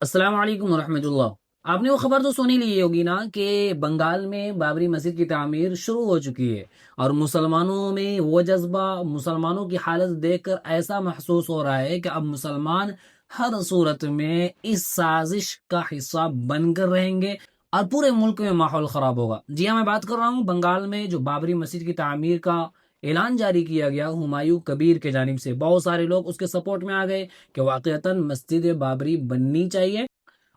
السلام علیکم ورحمۃ اللہ۔ آپ نے وہ خبر تو سنی لی ہوگی نا کہ بنگال میں بابری مسجد کی تعمیر شروع ہو چکی ہے، اور مسلمانوں میں وہ جذبہ، مسلمانوں کی حالت دیکھ کر ایسا محسوس ہو رہا ہے کہ اب مسلمان ہر صورت میں اس سازش کا حصہ بن کر رہیں گے اور پورے ملک میں ماحول خراب ہوگا۔ جی ہاں، میں بات کر رہا ہوں بنگال میں جو بابری مسجد کی تعمیر کا اعلان جاری کیا گیا ہمایوں کبیر کے جانب سے۔ بہت سارے لوگ اس کے سپورٹ میں آ گئے کہ واقعتاً مسجد بابری بننی چاہیے،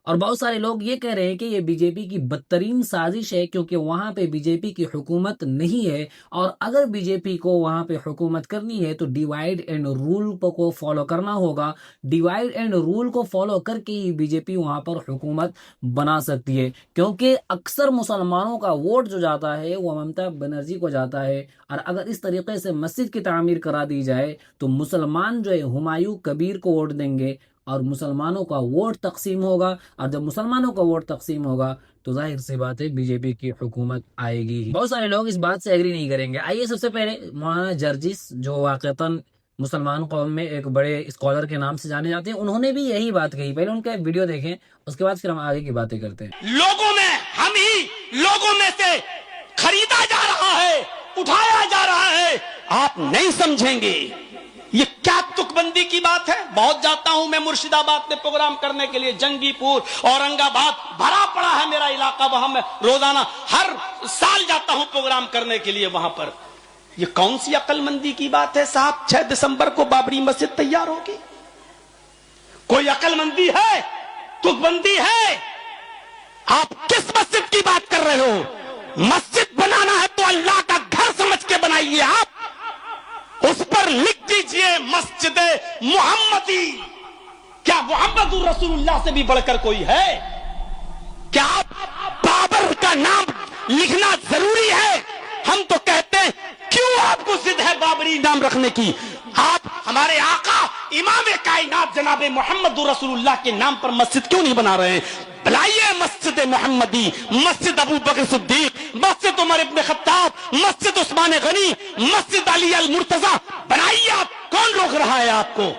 اور بہت سارے لوگ یہ کہہ رہے ہیں کہ یہ بی جے پی کی بدترین سازش ہے، کیونکہ وہاں پہ بی جے پی کی حکومت نہیں ہے، اور اگر بی جے پی کو وہاں پہ حکومت کرنی ہے تو ڈیوائیڈ اینڈ رول کو فالو کرنا ہوگا۔ ڈیوائیڈ اینڈ رول کو فالو کر کے ہی بی جے پی وہاں پر حکومت بنا سکتی ہے، کیونکہ اکثر مسلمانوں کا ووٹ جو جاتا ہے وہ ممتا بنرجی کو جاتا ہے، اور اگر اس طریقے سے مسجد کی تعمیر کرا دی جائے تو مسلمان جو ہے ہمایوں کبیر کو ووٹ دیں گے اور مسلمانوں کا ووٹ تقسیم ہوگا، اور جب مسلمانوں کا ووٹ تقسیم ہوگا تو ظاہر سی بات ہے بی جے پی کی حکومت آئے گی۔ بہت سارے لوگ اس بات سے ایگری نہیں کریں گے۔ آئیے سب سے پہلے مولانا جرجس، جو واقعتاً مسلمان قوم میں ایک بڑے اسکالر کے نام سے جانے جاتے ہیں، انہوں نے بھی یہی بات کہی۔ پہلے ان کا ایک ویڈیو دیکھیں، اس کے بعد پھر ہم آگے کی باتیں کرتے ہیں۔ لوگوں میں ہم ہی لوگوں میں سے خریدا جا رہا ہے، اٹھایا جا رہا ہے، آپ نہیں سمجھیں گے یہ کیا تک بندی کی بات ہے۔ بہت جاتا ہوں میں مرشد آباد میں پروگرام کرنے کے لیے، جنگی پور، اورنگ آباد بھرا پڑا ہے میرا علاقہ، وہاں میں روزانہ ہر سال جاتا ہوں پروگرام کرنے کے لیے وہاں پر۔ یہ کون سی عقل مندی کی بات ہے صاحب؟ 6 دسمبر کو بابری مسجد تیار ہوگی؟ کوئی عقل مندی ہے؟ تک بندی ہے؟ آپ کس مسجد کی بات کر رہے ہو؟ مسجد بنانا ہے تو اللہ کا گھر سمجھ کے بنائیے، آپ اس پر لکھ دیجئے مسجد محمدی۔ کیا محمد رسول اللہ سے بھی بڑھ کر کوئی ہے؟ کیا آپ بابر کا نام لکھنا ضروری ہے؟ ہم تو کہتے ہیں کیوں آپ کو ضد ہے بابری نام رکھنے کی؟ آپ ہمارے آقا امام کائنات جناب محمد رسول اللہ کے نام پر مسجد کیوں نہیں بنا رہے ہیں؟ بلائیے مسجد محمدی، مسجد ابو بکر صدیق، مسجد عمر ابن خطاب، مسجد عثمان غنی، مسجد علی المرتضی بنائیے۔ آپ کون روک رہا ہے آپ کو؟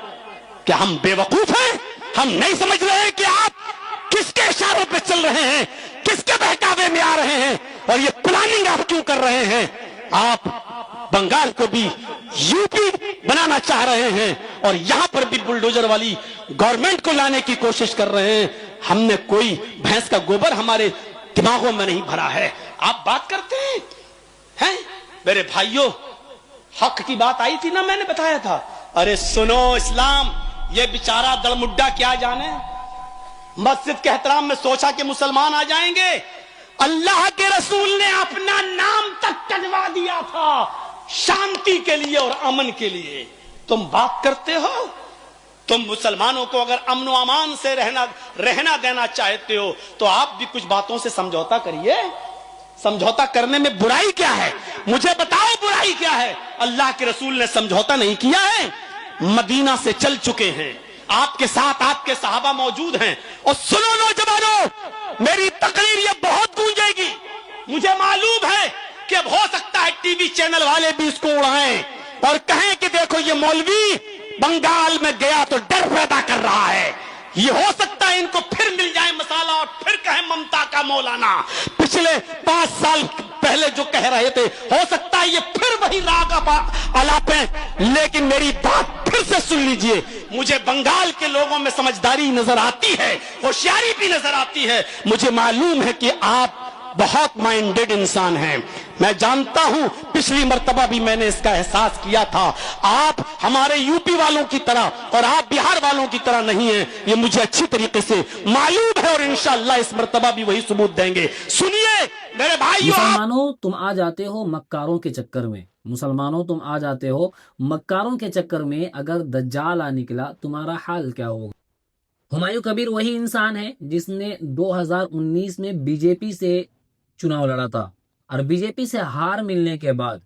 کیا ہم بے وقوف ہیں؟ ہم نہیں سمجھ رہے ہیں کہ آپ کس کے اشاروں پہ چل رہے ہیں، کس کے بہکاوے میں آ رہے ہیں، اور یہ پلاننگ آپ کیوں کر رہے ہیں؟ آپ بنگال کو بھی یو پی بنانا چاہ رہے ہیں، اور یہاں پر بھی بلڈوزر والی گورنمنٹ کو لانے کی کوشش کر رہے ہیں۔ ہم نے کوئی بھینس کا گوبر ہمارے دماغوں میں نہیں بھرا ہے۔ آپ بات کرتے ہیں میرے بھائیوں، حق کی بات آئی تھی نا، میں نے بتایا تھا۔ ارے سنو اسلام، یہ بیچارہ دڑمڈا کیا جانے، مسجد کے احترام میں سوچا کہ مسلمان آ جائیں گے، اللہ کے رسول نے اپنا نام تک کٹوا دیا تھا شانتی کے لیے اور امن کے لیے۔ تم بات کرتے ہو، تم مسلمانوں کو اگر امن و امان سے رہنا دینا چاہتے ہو تو آپ بھی کچھ باتوں سے سمجھوتا کریے۔ سمجھوتا کرنے میں برائی کیا ہے؟ مجھے بتاؤ برائی کیا ہے؟ اللہ کے رسول نے سمجھوتا نہیں کیا ہے، مدینہ سے چل چکے ہیں، آپ کے ساتھ آپ کے صحابہ موجود ہیں۔ اور سنو نوجوانوں، میری تقریر یہ بہت گونجے گی، مجھے معلوم ہے کہ اب ہو سکتا ہے ٹی وی چینل والے بھی اس کو اڑائیں اور کہیں کہ دیکھو یہ مولوی بنگال میں گیا تو ڈر پیدا کر رہا ہے، یہ ہو سکتا ہے ان کو پھر مل جائے مسالہ اور پھر کہیں ممتا کا مولانا پچھلے 5 سال پہلے جو کہہ رہے تھے، ہو سکتا ہے یہ پھر وہی راگ الاپیں۔ لیکن میری بات پھر سے سن لیجئے، مجھے بنگال کے لوگوں میں سمجھداری نظر آتی ہے، ہوشیاری بھی نظر آتی ہے۔ مجھے معلوم ہے کہ آپ بہت مائنڈڈ انسان ہیں، میں جانتا ہوں، پچھلی مرتبہ بھی میں نے اس کا احساس کیا تھا۔ آپ ہمارے یو پی والوں کی طرح اور آپ بہار والوں کی طرح نہیں ہیں، یہ مجھے اچھی طریقے سے معلوم ہے، اور انشاءاللہ اس مرتبہ بھی وہی ثبوت دیں گے۔ سنیے میرے بھائیو، مسلمانوں تم آ جاتے ہو مکاروں کے چکر میں، مسلمانوں تم آ جاتے ہو مکاروں کے چکر میں، اگر دجال آ نکلا تمہارا حال کیا ہوگا؟ ہمایوں کبیر وہی انسان ہے جس نے 2019 میں بی جے پی سے چناؤ لڑا تھا، اور بی جے پی سے ہار ملنے کے بعد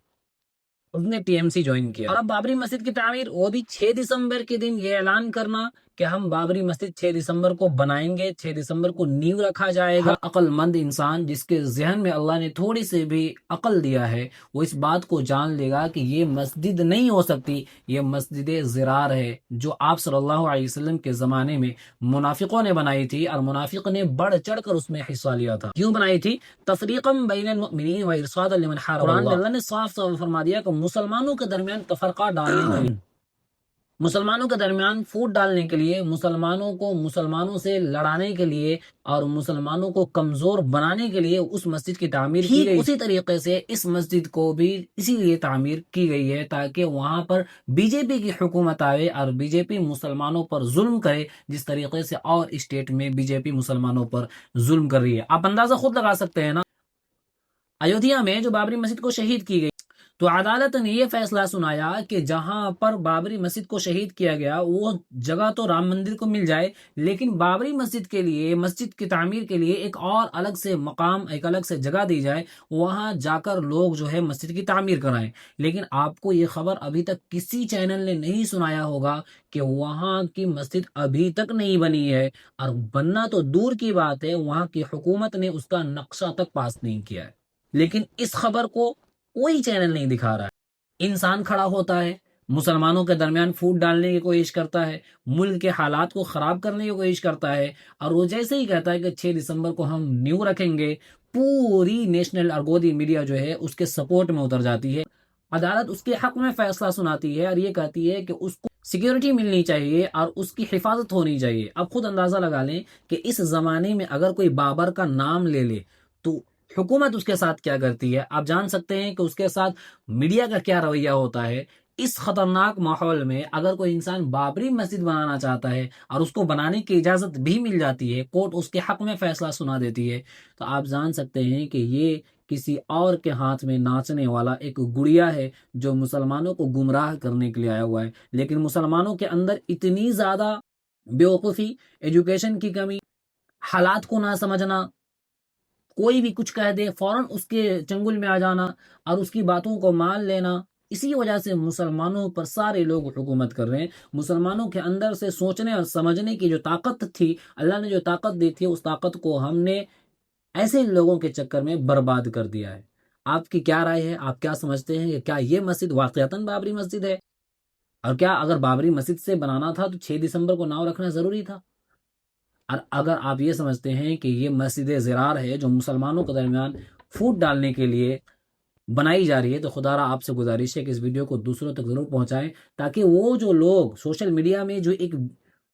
اس نے ٹی ایم سی جوائن کیا، اور اب بابری مسجد کی تعمیر، وہ بھی 6 دسمبر کے دن یہ اعلان کرنا کہ ہم بابری مسجد 6 دسمبر کو بنائیں گے, 6 دسمبر کو نیو رکھا جائے گا. ہر عقل مند انسان جس کے ذہن میں اللہ نے تھوڑی سی بھی عقل دیا ہے وہ اس بات کو جان لے گا کہ یہ مسجد نہیں ہو سکتی, یہ مسجد زرار ہے جو آپ صلی اللہ علیہ وسلم کے زمانے میں منافقوں نے بنائی تھی, اور منافق نے بڑھ چڑھ کر اس میں حصہ لیا تھا. کیوں بنائی تھی؟ تفریقا بین المؤمنین و ارصادا لمن حارب اللہ. قرآن میں اللہ نے صاف صاف فرما دیا کہ مسلمانوں کے درمیان تفرقہ ڈالنے کے لیے, مسلمانوں کے درمیان فوٹ ڈالنے کے لیے, مسلمانوں کو مسلمانوں سے لڑانے کے لیے اور مسلمانوں کو کمزور بنانے کے لیے اس مسجد کی تعمیر کی گئی. اسی طریقے سے اس مسجد کو بھی اسی لیے تعمیر کی گئی ہے تاکہ وہاں پر بی جے پی کی حکومت آئے اور بی جے پی مسلمانوں پر ظلم کرے جس طریقے سے اور اسٹیٹ میں بی جے پی مسلمانوں پر ظلم کر رہی ہے. آپ اندازہ خود لگا سکتے ہیں نا, ایودھیا میں جو بابری مسجد کو شہید کی گئی تو عدالت نے یہ فیصلہ سنایا کہ جہاں پر بابری مسجد کو شہید کیا گیا وہ جگہ تو رام مندر کو مل جائے, لیکن بابری مسجد کے لیے, مسجد کی تعمیر کے لیے ایک اور الگ سے مقام, ایک الگ سے جگہ دی جائے, وہاں جا کر لوگ جو ہے مسجد کی تعمیر کرائیں. لیکن آپ کو یہ خبر ابھی تک کسی چینل نے نہیں سنایا ہوگا کہ وہاں کی مسجد ابھی تک نہیں بنی ہے, اور بننا تو دور کی بات ہے, وہاں کی حکومت نے اس کا نقشہ تک پاس نہیں کیا ہے. لیکن اس خبر کو کوئی چینل نہیں دکھا رہا ہے. انسان کھڑا ہوتا ہے, مسلمانوں کے درمیان فوٹ ڈالنے کی کوشش کرتا ہے, ملک کے حالات کو خراب کرنے کی کوشش کرتا ہے, اور وہ جیسے ہی کہتا ہے کہ 6 دسمبر کو ہم نیو رکھیں گے, پوری نیشنل اور گودی میڈیا جو ہے اس کے سپورٹ میں اتر جاتی ہے. عدالت اس کے حق میں فیصلہ سناتی ہے اور یہ کہتی ہے کہ اس کو سیکیورٹی ملنی چاہیے اور اس کی حفاظت ہونی چاہیے. اب خود اندازہ لگا لیں کہ اس زمانے میں اگر کوئی بابر کا نام لے لے تو حکومت اس کے ساتھ کیا کرتی ہے. آپ جان سکتے ہیں کہ اس کے ساتھ میڈیا کا کیا رویہ ہوتا ہے. اس خطرناک ماحول میں اگر کوئی انسان بابری مسجد بنانا چاہتا ہے اور اس کو بنانے کی اجازت بھی مل جاتی ہے, کورٹ اس کے حق میں فیصلہ سنا دیتی ہے, تو آپ جان سکتے ہیں کہ یہ کسی اور کے ہاتھ میں ناچنے والا ایک گڑیا ہے جو مسلمانوں کو گمراہ کرنے کے لیے آیا ہوا ہے. لیکن مسلمانوں کے اندر اتنی زیادہ بیوقوفی, ایجوکیشن کی کمی, حالات کو نہ سمجھنا, کوئی بھی کچھ کہہ دے فوراً اس کے چنگل میں آ جانا اور اس کی باتوں کو مان لینا, اسی وجہ سے مسلمانوں پر سارے لوگ حکومت کر رہے ہیں. مسلمانوں کے اندر سے سوچنے اور سمجھنے کی جو طاقت تھی, اللہ نے جو طاقت دی تھی, اس طاقت کو ہم نے ایسے لوگوں کے چکر میں برباد کر دیا ہے. آپ کی کیا رائے ہے؟ آپ کیا سمجھتے ہیں کہ کیا یہ مسجد واقعتاً بابری مسجد ہے؟ اور کیا اگر بابری مسجد سے بنانا تھا تو 6 دسمبر کو ناؤ رکھنا ضروری تھا؟ اور اگر آپ یہ سمجھتے ہیں کہ یہ مسجد زرار ہے جو مسلمانوں کے درمیان فوٹ ڈالنے کے لیے بنائی جا رہی ہے, تو خدا را آپ سے گزارش ہے کہ اس ویڈیو کو دوسروں تک ضرور پہنچائیں تاکہ وہ جو لوگ سوشل میڈیا میں جو ایک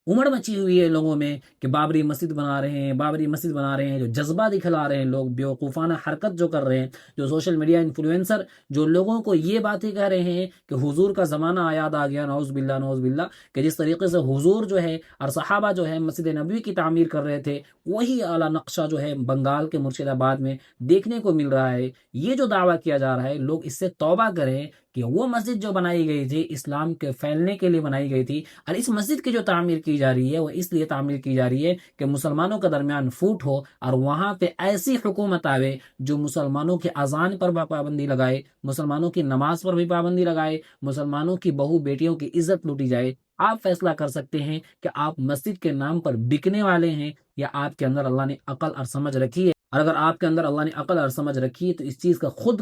امڑ مچی ہوئی ہے لوگوں میں کہ بابری مسجد بنا رہے ہیں, بابری مسجد بنا رہے ہیں, جو جذبہ دکھلا رہے ہیں لوگ, بیوقوفانہ حرکت جو کر رہے ہیں, جو سوشل میڈیا انفلوئنسر جو لوگوں کو یہ باتیں کہہ رہے ہیں کہ حضور کا زمانہ یاد آ گیا, نعوذ باللہ نعوذ باللہ, کہ جس طریقے سے حضور جو ہے اور صحابہ جو ہے مسجد نبوی کی تعمیر کر رہے تھے, وہی اعلیٰ نقشہ جو ہے بنگال کے مرشد آباد میں دیکھنے کو مل رہا ہے. یہ جو دعویٰ کیا جا رہا ہے, لوگ اس سے توبہ کریں کہ وہ مسجد جو بنائی گئی تھی اسلام کے پھیلنے کے لیے بنائی گئی تھی, اور اس مسجد کی جو تعمیر کی جا رہی ہے وہ اس لیے تعمیر کی جا رہی ہے کہ مسلمانوں کے درمیان فوٹ ہو اور وہاں پہ ایسی حکومت آوے جو مسلمانوں کی اذان پر پابندی لگائے, مسلمانوں کی نماز پر بھی پابندی لگائے, مسلمانوں کی بہو بیٹیوں کی عزت لوٹی جائے. آپ فیصلہ کر سکتے ہیں کہ آپ مسجد کے نام پر بکنے والے ہیں یا آپ کے اندر اللہ نے عقل اور سمجھ رکھی ہے. اور اگر آپ کے اندر اللہ نے عقل اور سمجھ رکھی ہے تو اس چیز کا خود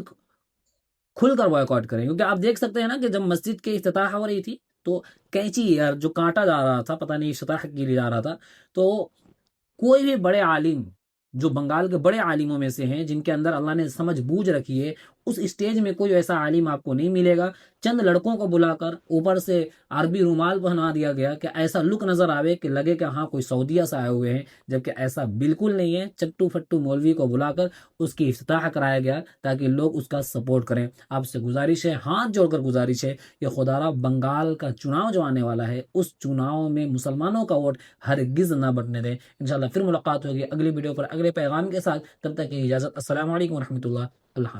کھل کر بائیکاٹ کریں, کیونکہ آپ دیکھ سکتے ہیں نا کہ جب مسجد کی افتتاح ہو رہی تھی تو کینچی یار جو کانٹا جا رہا تھا, پتہ نہیں افتتاح کے لیے جا رہا تھا, تو کوئی بھی بڑے عالم جو بنگال کے بڑے عالموں میں سے ہیں جن کے اندر اللہ نے سمجھ بوجھ رکھی ہے, اس اسٹیج میں کوئی ایسا عالم آپ کو نہیں ملے گا. چند لڑکوں کو بلا کر اوپر سے عربی رومال پہنا دیا گیا کہ ایسا لک نظر آوے کہ لگے کہ ہاں کوئی سعودیہ سے آئے ہوئے ہیں, جبکہ ایسا بالکل نہیں ہے. چٹو پھٹو مولوی کو بلا کر اس کی افتتاح کرایا گیا تاکہ لوگ اس کا سپورٹ کریں. آپ سے گزارش ہے, ہاتھ جوڑ کر گزارش ہے کہ خدا را بنگال کا چناؤ جو آنے والا ہے اس چناؤ میں مسلمانوں کا ووٹ ہرگز نہ بٹنے دیں. انشاءاللہ پھر ملاقات ہوگی اگلی ویڈیو پر اگلے پیغام کے ساتھ. تب تک کی اجازت. السلام علیکم ورحمۃ اللہ. اللہ حافظ.